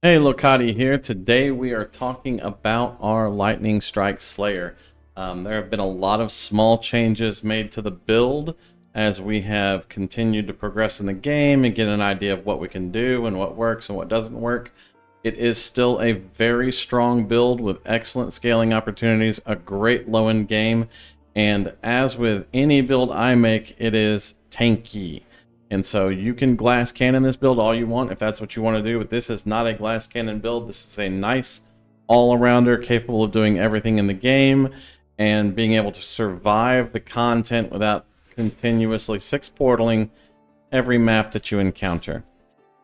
Hey, Lokati here. Today we are talking about our Lightning Strike Slayer. There have been a lot of small changes made to the build as we have continued to progress in the game and get an idea of what we can do and what works and what doesn't work. It is still a very strong build with excellent scaling opportunities, a great low-end game, and as with any build I make, it is tanky. And so you can glass cannon this build all you want if that's what you want to do, but this is not a glass cannon build. This is a nice all-arounder capable of doing everything in the game and being able to survive the content without continuously six-portaling every map that you encounter.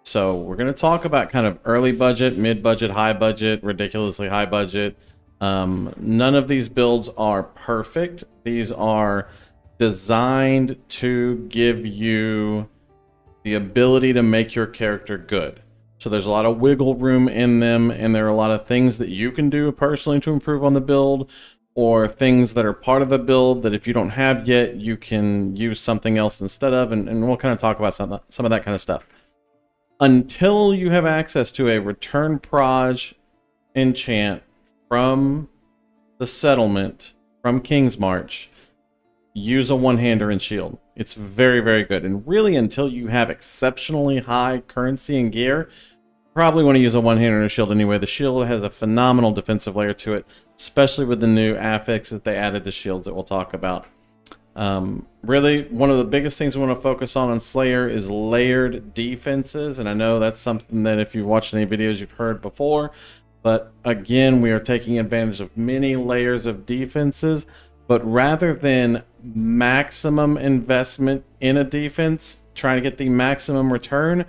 So we're going to talk about kind of early budget, mid-budget, high budget, ridiculously high budget. None of these builds are perfect. These are designed to give you the ability to make your character good. So there's a lot of wiggle room in them, and there are a lot of things that you can do personally to improve on the build, or things that are part of the build that if you don't have yet, you can use something else instead of, and we'll kind of talk about some of that kind of stuff. Until you have access to a return proj enchant from the settlement, from King's March, use a one-hander and shield. It's very, very good. And really, until you have exceptionally high currency and gear, probably want to use a one-hander and a shield anyway. The shield has a phenomenal defensive layer to it, especially with the new affix that they added to shields that we'll talk about. Really, one of the biggest things we want to focus on Slayer is layered defenses. And I know that's something that if you've watched any videos, you've heard before. But again, we are taking advantage of many layers of defenses. But rather than maximum investment in a defense, trying to get the maximum return,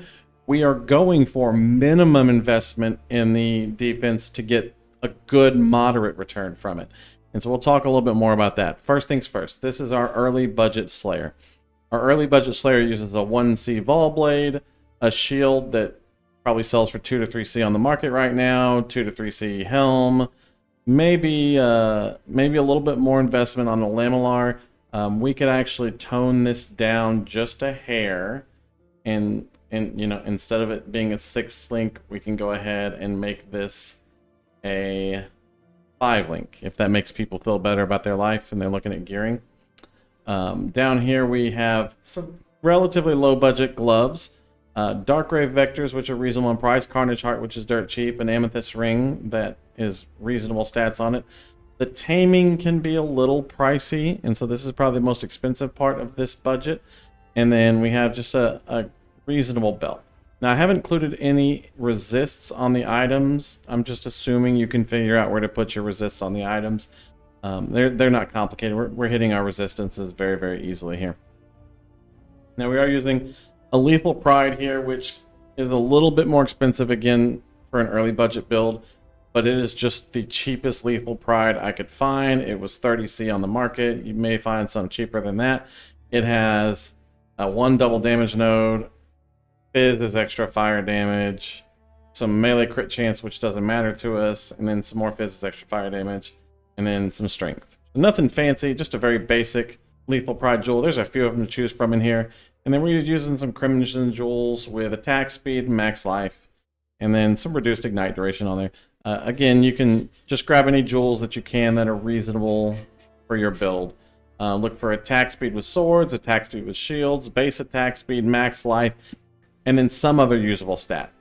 we are going for minimum investment in the defense to get a good moderate return from it. And so we'll talk a little bit more about that. First things first, this is our early budget Slayer. Our early budget Slayer uses a 1C Vol Blade, a shield that probably sells for 2 to 3C on the market right now, 2 to 3C helm, maybe a little bit more investment on the Lamellar. We could actually tone this down just a hair, and you know, instead of it being a 6-link, we can go ahead and make this a 5-link, if that makes people feel better about their life and they're looking at gearing. Down here we have some relatively low budget gloves, Darkgrave Vectors, which are reasonable in price, Carnage Heart, which is dirt cheap, an Amethyst Ring that is reasonable stats on it. The taming can be a little pricey, and so this is probably the most expensive part of this budget. And then we have just a reasonable belt. Now, I haven't included any resists on the items. I'm just assuming you can figure out where to put your resists on the items. They're not complicated. We're hitting our resistances very, very easily here. Now, we are using a Lethal Pride here, which is a little bit more expensive, again, for an early budget build, but it is just the cheapest Lethal Pride I could find. It was 30C on the market. You may find some cheaper than that. It has a 1 double damage node, Fizz is extra fire damage, some melee crit chance, which doesn't matter to us, and then some more Fizz is extra fire damage, and then some strength. Nothing fancy, just a very basic Lethal Pride jewel. There's a few of them to choose from in here. And then we're using some Crimson Jewels with attack speed, max life, and then some reduced ignite duration on there. Again, you can just grab any jewels that you can that are reasonable for your build. Look for attack speed with swords, attack speed with shields, base attack speed, max life, and then some other usable stat.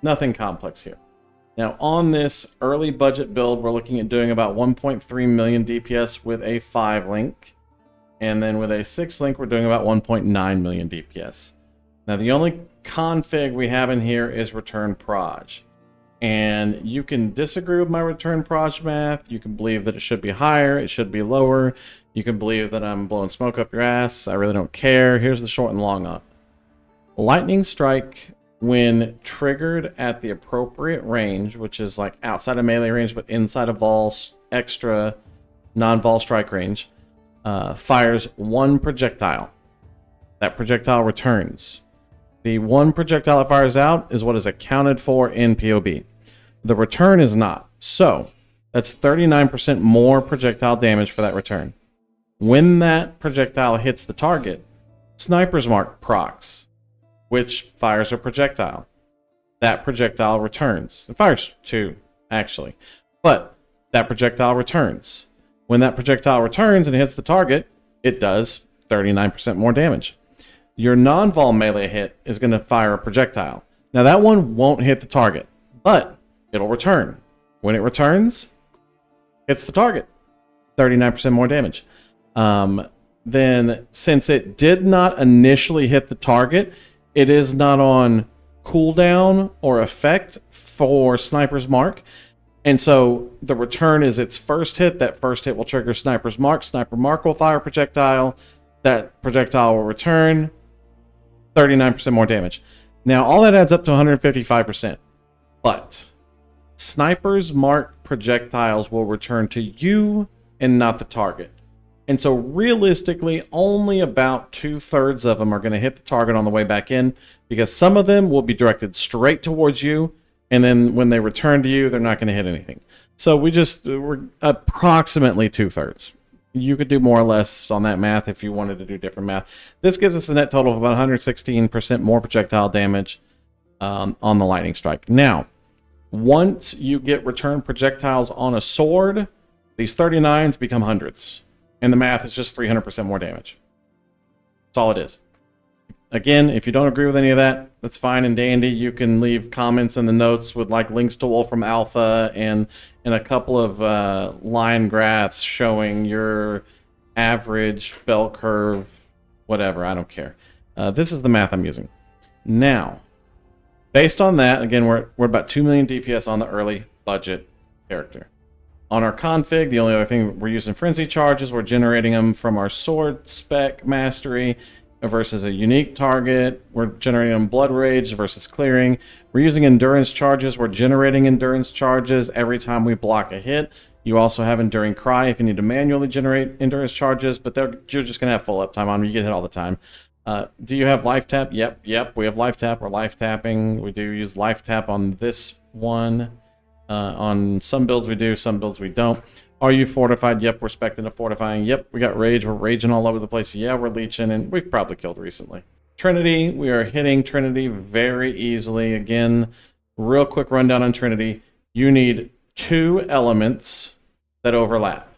Nothing complex here. Now, on this early budget build, we're looking at doing about 1.3 million DPS with a 5-link. And then with a 6-link, we're doing about 1.9 million DPS. Now, the only config we have in here is return proj. And you can disagree with my return proj math. You can believe that it should be higher, it should be lower. You can believe that I'm blowing smoke up your ass. I really don't care. Here's the short and long of it. Lightning Strike, when triggered at the appropriate range, which is like outside of melee range, but inside of Vol's extra non-Vol strike range, fires 1 projectile. That projectile returns. The 1 projectile it fires out is what is accounted for in POB. The return is not. So that's 39% more projectile damage for that return. When that projectile hits the target, Sniper's Mark procs, which fires a projectile. that projectile returns. It fires 2, actually. But that projectile returns. When that projectile returns and hits the target, it does 39% more damage. Your non-vol melee hit is going to fire a projectile. Now that one won't hit the target, but it'll return. When it returns, hits the target, 39% more damage. Then since it did not initially hit the target, it is not on cooldown or effect for Sniper's Mark. And so the return is its first hit. That first hit will trigger Sniper's Mark. Sniper Mark will fire a projectile. That projectile will return 39% more damage. Now, all that adds up to 155%. But Sniper's Mark projectiles will return to you and not the target. And so realistically, only about 2/3 of them are going to hit the target on the way back in, because some of them will be directed straight towards you, and then when they return to you, they're not going to hit anything. So we're approximately 2/3. You could do more or less on that math if you wanted to do different math. This gives us a net total of about 116% more projectile damage on the lightning strike. Now, once you get return projectiles on a sword, these 39s become hundreds. And the math is just 300% more damage. That's all it is. Again, if you don't agree with any of that, that's fine and dandy. You can leave comments in the notes with like links to Wolfram Alpha and a couple of line graphs showing your average bell curve, whatever. I don't care. This is the math I'm using. Now, based on that, again, we're about 2 million DPS on the early budget character. On our config, the only other thing we're using frenzy charges. We're generating them from our sword spec mastery versus a unique target. We're generating them blood rage versus clearing. We're using endurance charges. We're generating endurance charges every time we block a hit. You also have enduring cry if you need to manually generate endurance charges, but you're just going to have full uptime on them. You get hit all the time. Do you have life tap? Yep. We have life tap. We're life tapping. We do use life tap on this one. On some builds we do, some builds we don't. Are you fortified? Yep, we're spec'ing to fortifying. Yep, we got rage. We're raging all over the place. Yeah, we're leeching, and we've probably killed recently. Trinity, we are hitting Trinity very easily. Again, real quick rundown on Trinity. You need 2 elements that overlap.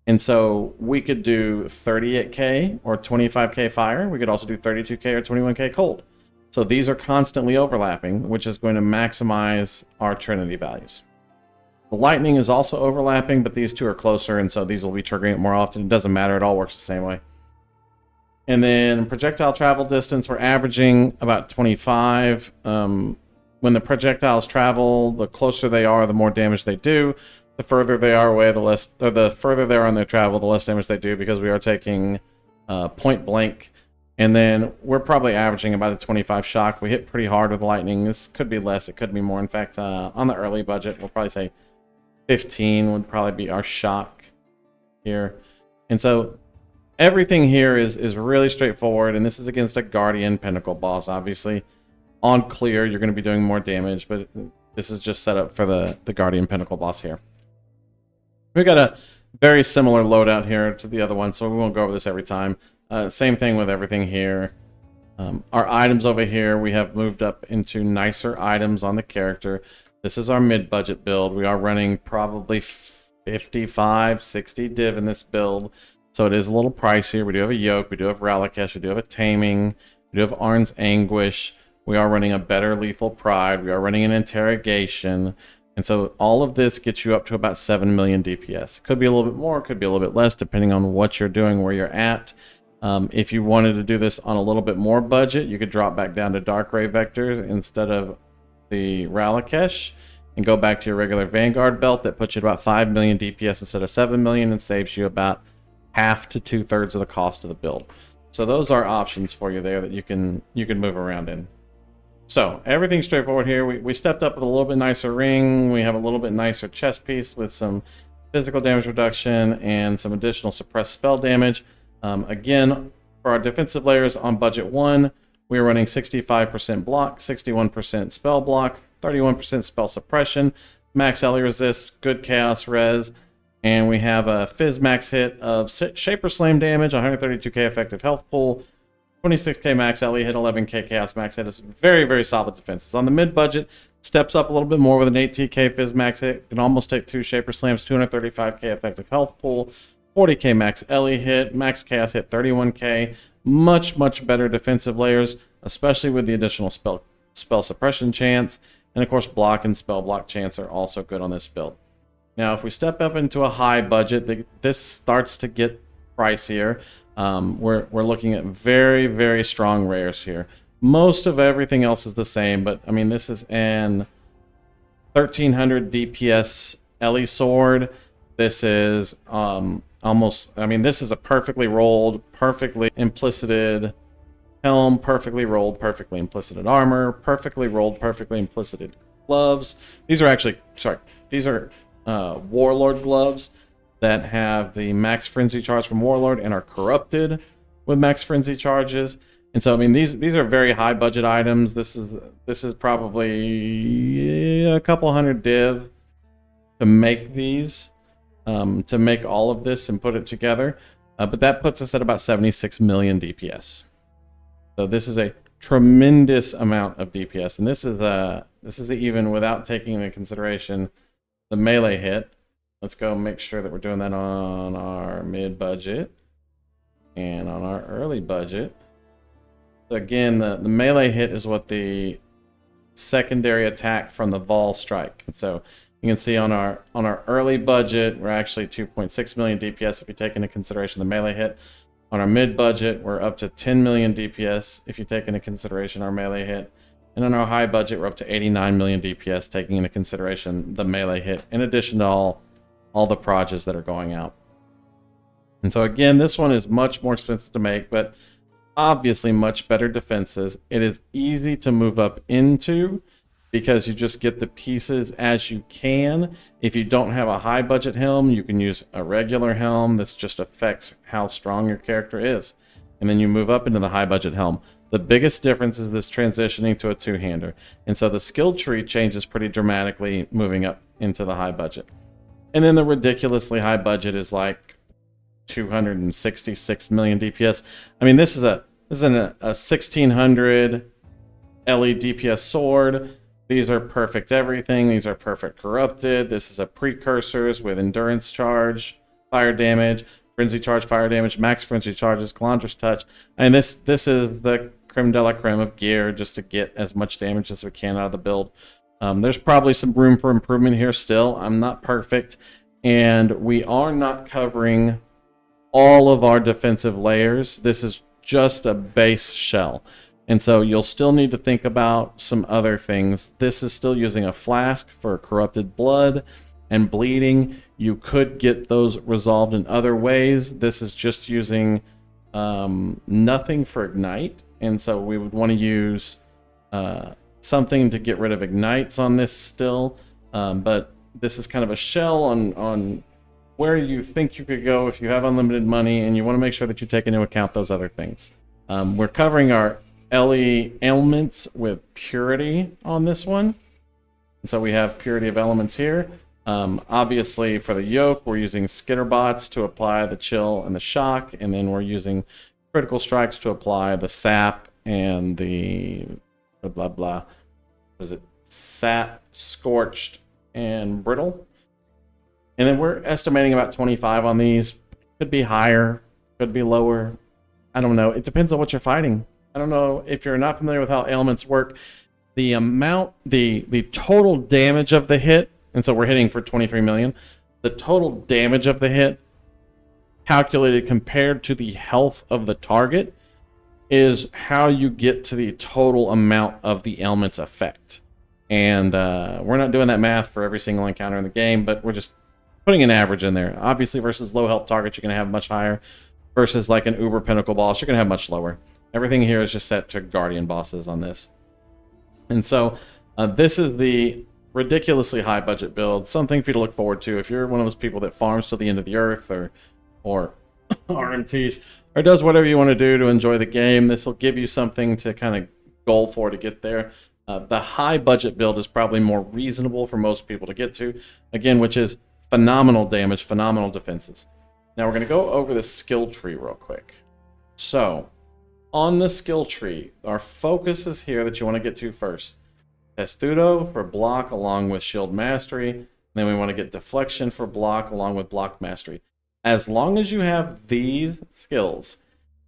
And so we could do 38k or 25k fire. We could also do 32k or 21k cold. So these are constantly overlapping, which is going to maximize our Trinity values. The lightning is also overlapping, but these two are closer, and so these will be triggering it more often. It doesn't matter. It all works the same way. And then projectile travel distance, we're averaging about 25. When the projectiles travel, the closer they are, the more damage they do. The further they are away, the further they are on their travel, the less damage they do, because we are taking point blank. And then we're probably averaging about a 25 shock. We hit pretty hard with lightning. This could be less. It could be more. In fact, on the early budget, we'll probably say 15 would probably be our shock here. And so everything here is really straightforward. And this is against a Guardian Pinnacle boss, obviously. On clear, you're going to be doing more damage. But this is just set up for the Guardian Pinnacle boss here. We got a very similar loadout here to the other one, so we won't go over this every time. Same thing with everything here. Our items over here, we have moved up into nicer items on the character. This is our mid-budget build. We are running probably 55, 60 div in this build, so it is a little pricier. We do have a yoke, we do have Ralakesh, we do have a taming, we do have Arn's Anguish. We are running a better lethal pride. We are running an interrogation. And so all of this gets you up to about 7 million DPS. It could be a little bit more, it could be a little bit less, depending on what you're doing, where you're at. If you wanted to do this on a little bit more budget, you could drop back down to Dark Ray Vectors instead of the Ralakesh and go back to your regular Vanguard belt that puts you at about 5 million DPS instead of 7 million and saves you about half to 2/3 of the cost of the build. So those are options for you there that you can move around in. So everything's straightforward here. We stepped up with a little bit nicer ring. We have a little bit nicer chest piece with some physical damage reduction and some additional suppressed spell damage. Again, for our defensive layers on budget 1, we're running 65% block, 61% spell block, 31% spell suppression, max LE resist, good chaos res, and we have a Fizz max hit of Shaper Slam damage, 132k effective health pool, 26k max LE hit, 11k chaos max hit. Is very, very solid defenses. On the mid budget, steps up a little bit more with an 18k fizz max hit. Can almost take 2 Shaper Slams, 235k effective health pool, 40k max LE hit, max chaos hit 31k. Much, much better defensive layers, especially with the additional spell suppression chance. And of course, block and spell block chance are also good on this build. Now, if we step up into a high budget, this starts to get pricier. We're looking at very, very strong rares here. Most of everything else is the same, but I mean, this is an 1300 DPS LE sword. This is almost, I mean, this is a perfectly rolled, perfectly implicited helm, perfectly rolled, perfectly implicited armor, perfectly rolled, perfectly implicited gloves. These are actually, sorry, these are Warlord gloves that have the max frenzy charge from Warlord and are corrupted with max frenzy charges. And so I mean these are very high budget items. This is probably a couple hundred div to make these, to make all of this and put it together. But that puts us at about 76 million DPS. So this is a tremendous amount of DPS, and this is even without taking into consideration the melee hit. Let's go make sure that we're doing that on our mid budget and on our early budget. So again, the melee hit is what the secondary attack from the Vol strike. And so you can see on our early budget, we're actually 2.6 million DPS if you take into consideration the melee hit. On our mid budget, we're up to 10 million DPS if you take into consideration our melee hit. And on our high budget, we're up to 89 million DPS, taking into consideration the melee hit, in addition to all the proges that are going out. And so again, this one is much more expensive to make, but obviously much better defenses. It is easy to move up into because you just get the pieces as you can. If you don't have a high budget helm, you can use a regular helm. This just affects how strong your character is. And then you move up into the high budget helm. The biggest difference is this transitioning to a two-hander. And so the skill tree changes pretty dramatically moving up into the high budget. And then the ridiculously high budget is like 266 million DPS. I mean, this is a 1600 LE DPS sword. These are perfect everything. These are perfect corrupted. This is a precursors with endurance charge, fire damage, frenzy charge, fire damage, max frenzy charges, Calandra's touch. And this is the creme de la creme of gear, just to get as much damage as we can out of the build. There's probably some room for improvement here still. I'm not perfect, and we are not covering all of our defensive layers. This is just a base shell. And so you'll still need to think about some other things. This is still using a flask for corrupted blood and bleeding. You could get those resolved in other ways. This is just using nothing for ignite. And so we would want to use something to get rid of ignites on this still. But this is kind of a shell on where you think you could go if you have unlimited money, and you want to make sure that you take into account those other things. We're covering our LE ailments with purity on this one. And so we have purity of elements here. Obviously for the yoke, we're using skitterbots to apply the chill and the shock, and then we're using critical strikes to apply the sap and the blah blah. What is it? Sap, scorched, and brittle. And then we're estimating about 25 on these. Could be higher, could be lower. I don't know. It depends on what you're fighting. I don't know if you're not familiar with how ailments work. The amount, the total damage of the hit, and so we're hitting for 23 million. The total damage of the hit, calculated compared to the health of the target, is how you get to the total amount of the ailment's effect. And we're not doing that math for every single encounter in the game, but we're just putting an average in there. Obviously, versus low health targets, you're going to have much higher. Versus like an uber pinnacle boss, you're going to have much lower. Everything here is just set to guardian bosses on this. And so this is the ridiculously high budget build. Something for you to look forward to if you're one of those people that farms to the end of the earth, or RMTs, or does whatever you want to do to enjoy the game. This will give you something to kind of goal for to get there. The high budget build is probably more reasonable for most people to get to, again, which is phenomenal damage, phenomenal defenses. Now we're going to go over the skill tree real quick. So on the skill tree, our focus is here that you want to get to first. Testudo for block along with shield mastery. Then we want to get deflection for block along with block mastery. As long as you have these skills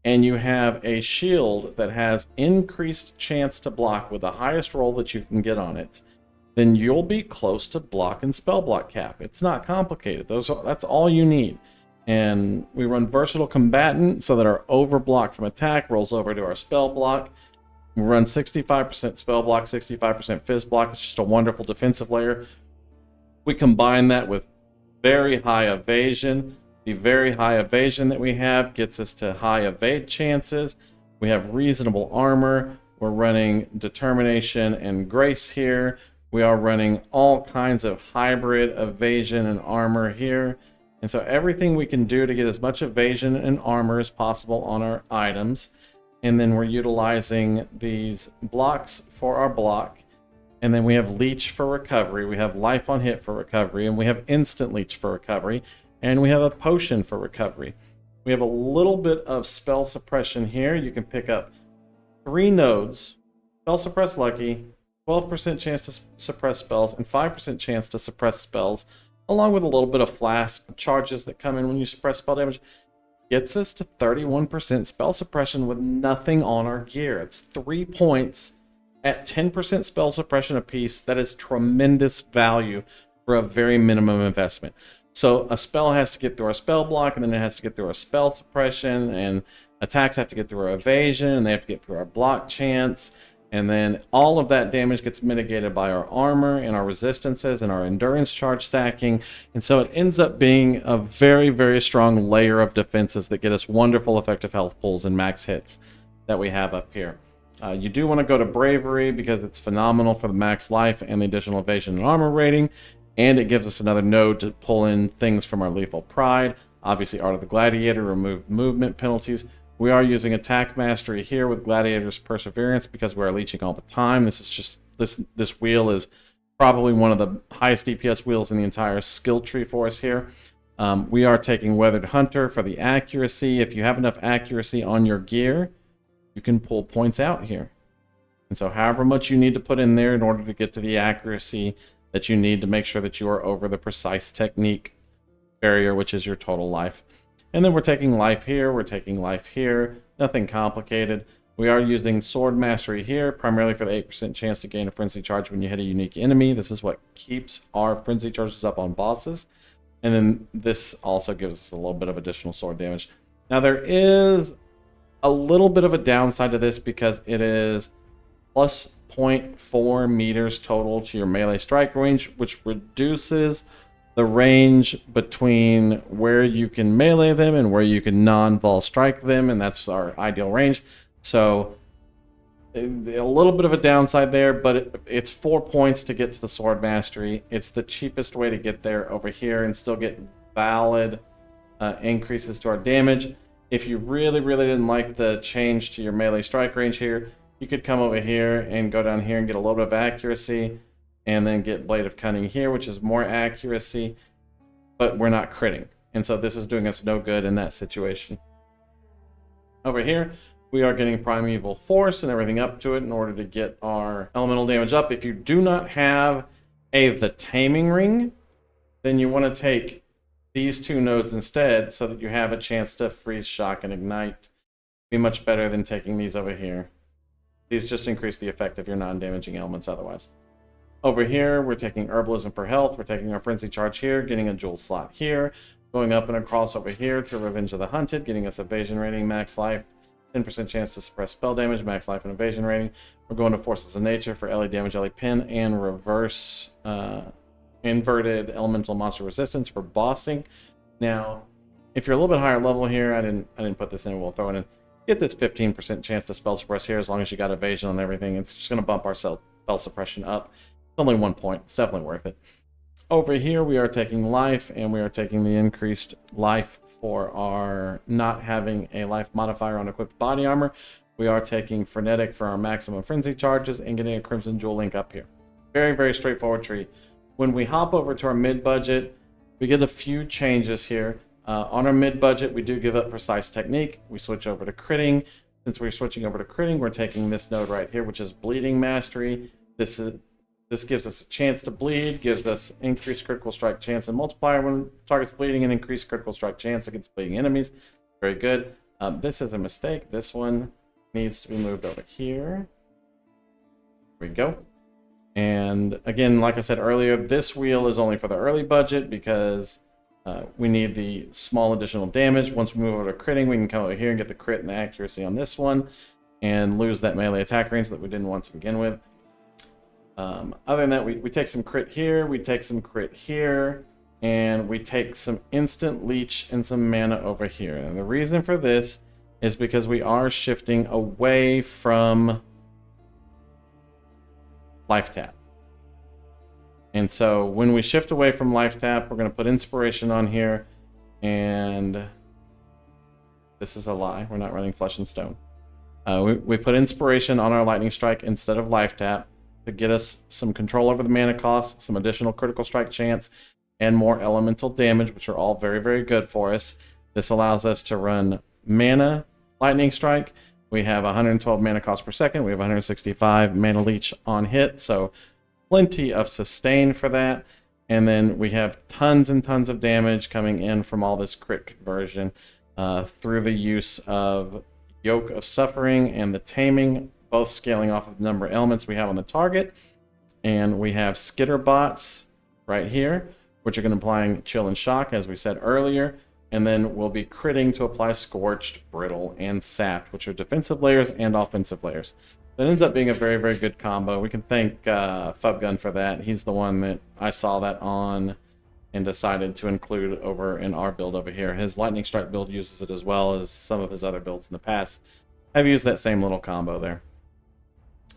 and you have a shield that has increased chance to block with the highest roll that you can get on it, then you'll be close to block and spell block cap. It's not complicated. That's all you need. And we run versatile combatant so that our overblock from attack rolls over to our spell block. We run 65% spell block, 65% fizz block. It's just a wonderful defensive layer. We combine that with very high evasion. The very high evasion that we have gets us to high evade chances. We have reasonable armor. We're running determination and grace here. We are running all kinds of hybrid evasion and armor here. And so everything we can do to get as much evasion and armor as possible on our items. And then we're utilizing these blocks for our block. And then we have leech for recovery. We have life on hit for recovery. And we have instant leech for recovery. And we have a potion for recovery. We have a little bit of spell suppression here. You can pick up 3 nodes, spell suppress lucky, 12% chance to suppress spells, and 5% chance to suppress spells, along with a little bit of flask charges that come in when you suppress spell damage. Gets us to 31% spell suppression with nothing on our gear. It's 3 points at 10% spell suppression apiece. That is tremendous value for a very minimum investment. So a spell has to get through our spell block, and then it has to get through our spell suppression, and attacks have to get through our evasion, and they have to get through our block chance. And then all of that damage gets mitigated by our armor and our resistances and our endurance charge stacking. And so it ends up being a very, very strong layer of defenses that get us wonderful effective health pools and max hits that we have up here. You do want to go to bravery because it's phenomenal for the max life and the additional evasion and armor rating. And it gives us another node to pull in things from our lethal pride. Obviously, Art of the Gladiator, remove movement penalties. We are using attack mastery here with Gladiator's Perseverance because we are leeching all the time. This is just this wheel is probably one of the highest DPS wheels in the entire skill tree for us here. We are taking Weathered Hunter for the accuracy. If you have enough accuracy on your gear, you can pull points out here. And so however much you need to put in there in order to get to the accuracy that you need to make sure that you are over the precise technique barrier, which is your total life. And then we're taking life here, we're taking life here, nothing complicated. We are using Sword Mastery here, primarily for the 8% chance to gain a Frenzy Charge when you hit a unique enemy. This is what keeps our Frenzy Charges up on bosses. And then this also gives us a little bit of additional sword damage. Now there is a little bit of a downside to this because it is plus 0.4 meters total to your melee strike range, which reduces the range between where you can melee them and where you can non-vol strike them, and that's our ideal range. So a little bit of a downside there, but it's 4 points to get to the Sword Mastery. It's the cheapest way to get there over here and still get valid increases to our damage. If you really, really didn't like the change to your melee strike range here, you could come over here and go down here and get a little bit of accuracy, and then get Blade of Cunning here, which is more accuracy, but we're not critting. And so this is doing us no good in that situation. Over here, we are getting Primeval Force and everything up to it in order to get our elemental damage up. If you do not have the Taming Ring, then you want to take these 2 nodes instead so that you have a chance to freeze, shock, and ignite. Be much better than taking these over here. These just increase the effect of your non-damaging elements otherwise. Over here, we're taking Herbalism for health. We're taking our Frenzy Charge here, getting a jewel slot here. Going up and across over here to Revenge of the Hunted, getting us evasion rating, max life, 10% chance to suppress spell damage, max life and evasion rating. We're going to Forces of Nature for LA damage, LA pin, and reverse inverted elemental monster resistance for bossing. Now, if you're a little bit higher level here, I didn't put this in, we'll throw it in. Get this 15% chance to spell suppress here as long as you got evasion on everything. It's just going to bump our spell suppression up. It's only 1 point. It's definitely worth it. Over here, we are taking life, and we are taking the increased life for our not having a life modifier on equipped body armor. We are taking Frenetic for our maximum frenzy charges and getting a Crimson Jewel link up here. Very, very straightforward tree. When we hop over to our mid-budget, we get a few changes here. On our mid-budget, we do give up Precise Technique. We switch over to critting. since we're switching over to critting, we're taking this node right here, which is bleeding mastery. This gives us a chance to bleed, gives us increased critical strike chance and multiplier when target's bleeding, and increased critical strike chance against bleeding enemies. Very good. This is a mistake. This one needs to be moved over here. There we go. And again, like I said earlier, this wheel is only for the early budget because we need the small additional damage. Once we move over to critting, we can come over here and get the crit and the accuracy on this one and lose that melee attack range that we didn't want to begin with. Other than that, we take some crit here, we take some crit here, and we take some instant leech and some mana over here. And the reason for this is because we are shifting away from life tap. And so when we shift away from life tap, we're going to put inspiration on here, and this is a lie. We're not running flesh and stone. We put inspiration on our lightning strike instead of life tap to get us some control over the mana cost, some additional critical strike chance, and more elemental damage, which are all very, very good for us. This allows us to run mana lightning strike. We have 112 mana cost per second. We have 165 mana leech on hit, so plenty of sustain for that. And then we have tons and tons of damage coming in from all this crit conversion through the use of Yoke of Suffering and the Taming, both scaling off of the number of elements we have on the target. And we have Skitter bots right here, which are going to apply Chill and Shock, as we said earlier. And then we'll be critting to apply Scorched, Brittle, and Sapped, which are defensive layers and offensive layers. That ends up being a very, very good combo. We can thank Fubgun for that. He's the one that I saw that on and decided to include over in our build over here. His Lightning Strike build uses it as well as some of his other builds in the past. I've used that same little combo there.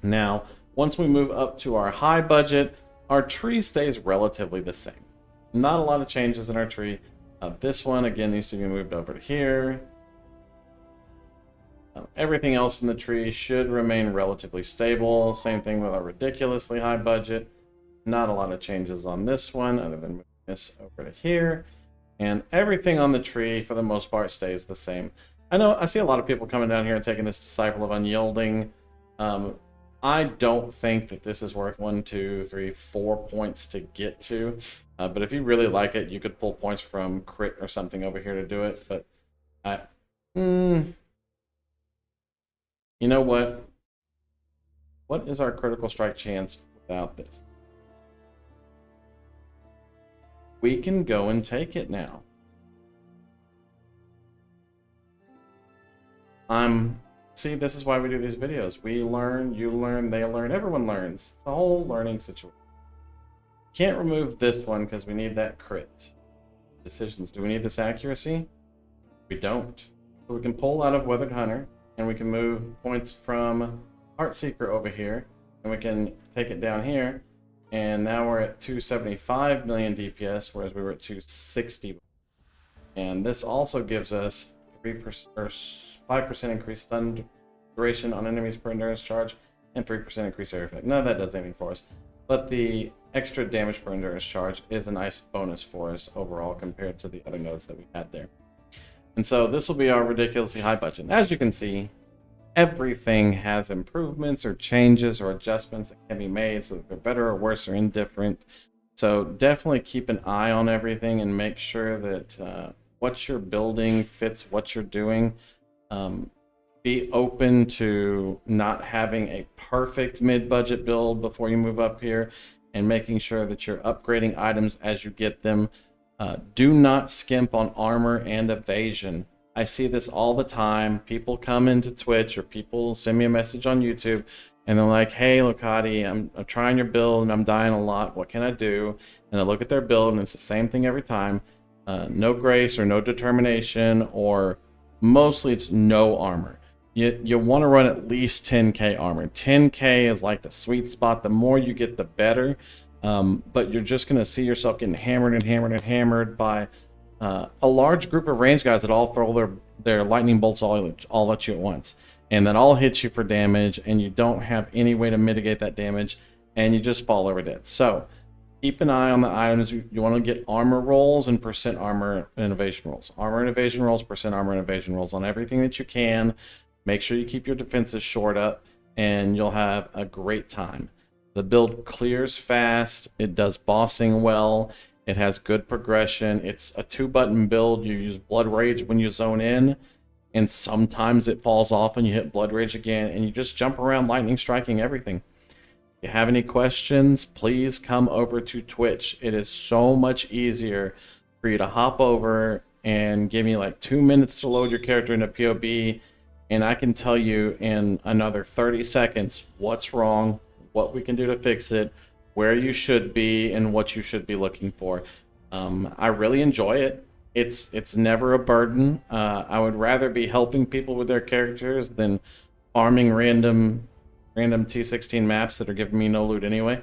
Now, once we move up to our high budget, our tree stays relatively the same. Not a lot of changes in our tree. This one, again, needs to be moved over to here. Everything else in the tree should remain relatively stable. Same thing with our ridiculously high budget. Not a lot of changes on this one, other than moving this over to here. And everything on the tree, for the most part, stays the same. I see a lot of people coming down here and taking this Disciple of Unyielding. I don't think that this is worth 1, 2, 3, 4 points to get to. But if you really like it, you could pull points from crit or something over here to do it. But you know what? What is our critical strike chance without this? We can go and take it now. See, this is why we do these videos. We learn, you learn, they learn, everyone learns. It's a whole learning situation. Can't remove this one because we need that crit. Decisions. Do we need this accuracy? We don't. So we can pull out of Weathered Hunter, and we can move points from Heartseeker over here, and we can take it down here, and now we're at 275 million DPS, whereas we were at 260. And this also gives us 3% or 5% increased stun duration on enemies per endurance charge, and 3% increased area effect. None of that does anything for us, but the extra damage per endurance charge is a nice bonus for us overall compared to the other nodes that we had there. And so this will be our ridiculously high budget. As you can see, everything has improvements or changes or adjustments that can be made so that they're better or worse or indifferent. So definitely keep an eye on everything and make sure that what you're building fits what you're doing. Be open to not having a perfect mid-budget build before you move up here, and making sure that you're upgrading items as you get them. Do not skimp on armor and evasion. I see this all the time. People come into Twitch or people send me a message on YouTube and they're like, hey, Lokati, I'm trying your build and I'm dying a lot. What can I do? And I look at their build and it's the same thing every time. No grace or no determination, or mostly it's no armor. You want to run at least 10k armor. 10k is like the sweet spot. The more you get, the better. But you're just going to see yourself getting hammered and hammered and hammered by a large group of range guys that all throw their lightning bolts all at you at once. And that all hits you for damage, and you don't have any way to mitigate that damage, and you just fall over dead. So keep an eye on the items. You want to get armor rolls and percent armor and evasion rolls. Armor and evasion rolls, percent armor and evasion rolls on everything that you can. Make sure you keep your defenses short up, and you'll have a great time. The build clears fast, it does bossing well, it has good progression. It's a 2-button build. You use Blood Rage when you zone in, and sometimes it falls off and you hit Blood Rage again, and you just jump around lightning striking everything. If you have any questions, please come over to Twitch. It is so much easier for you to hop over and give me like 2 minutes to load your character into POB, and I can tell you in another 30 seconds what's wrong, what we can do to fix it, where you should be, and what you should be looking for. I really enjoy it. It's never a burden. I would rather be helping people with their characters than farming random T16 maps that are giving me no loot anyway.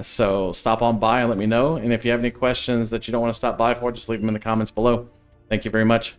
So stop on by and let me know. And if you have any questions that you don't want to stop by for, just leave them in the comments below. Thank you very much.